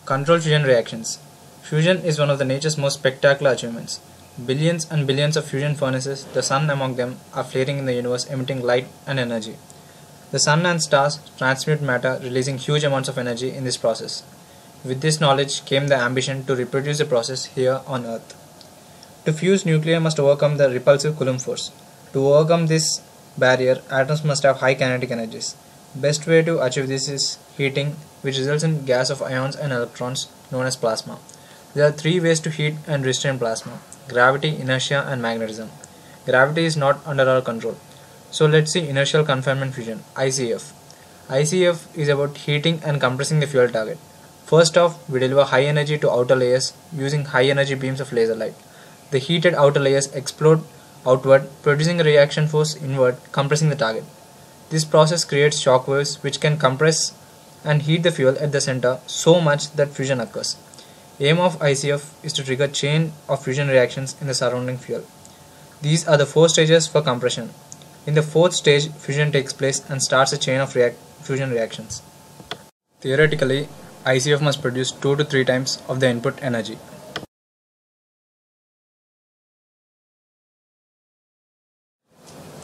Controlled fusion reactions. Fusion is one of the nature's most spectacular achievements. Billions and billions of fusion furnaces, the sun among them, are flaring in the universe emitting light and energy. The sun and stars transmute matter, releasing huge amounts of energy in this process. With this knowledge came the ambition to reproduce the process here on Earth. To fuse, nuclei must overcome the repulsive Coulomb force. To overcome this barrier, atoms must have high kinetic energies. Best way to achieve this is heating, which results in gas of ions and electrons known as plasma. There are three ways to heat and restrain plasma: gravity, inertia, and magnetism. Gravity is not under our control. So let's see inertial confinement fusion, ICF. ICF is about heating and compressing the fuel target. First off, we deliver high energy to outer layers using high energy beams of laser light. The heated outer layers explode outward, producing a reaction force inward, compressing the target. This process creates shock waves which can compress and heat the fuel at the center so much that fusion occurs. Aim of ICF is to trigger chain of fusion reactions in the surrounding fuel. These are the four stages for compression. In the fourth stage, fusion takes place and starts a chain of fusion reactions. Theoretically, ICF must produce 2 to 3 times of the input energy.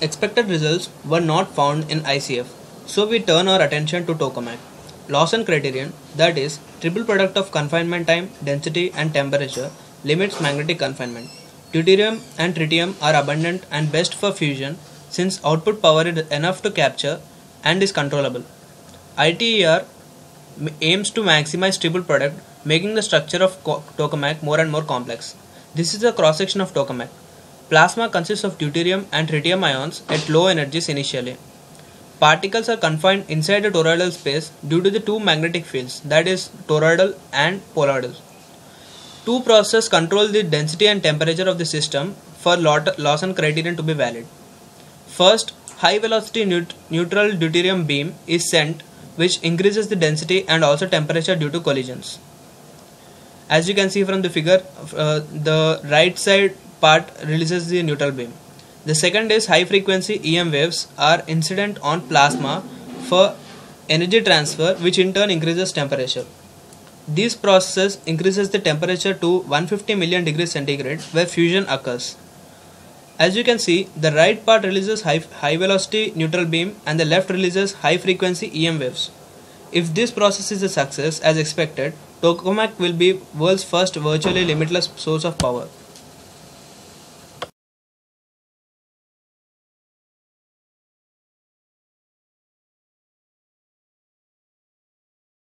Expected results were not found in ICF, so we turn our attention to tokamak. Lawson criterion, that is, triple product of confinement time, density and temperature, limits magnetic confinement. Deuterium and tritium are abundant and best for fusion since output power is enough to capture and is controllable. ITER aims to maximize triple product, making the structure of tokamak more and more complex. This is a cross-section of tokamak. Plasma consists of deuterium and tritium ions at low energies initially. Particles are confined inside the toroidal space due to the two magnetic fields, that is, toroidal and poloidal. Two processes control the density and temperature of the system for Lawson criterion to be valid. First, high velocity neutral deuterium beam is sent, which increases the density and also temperature due to collisions. As you can see from the figure, the right side part releases the neutral beam. The second is high frequency EM waves are incident on plasma for energy transfer, which in turn increases temperature. These processes increases the temperature to 150 million degrees centigrade where fusion occurs. As you can see, the right part releases high velocity neutral beam and the left releases high frequency EM waves. If this process is a success as expected, tokamak will be world's first virtually limitless source of power.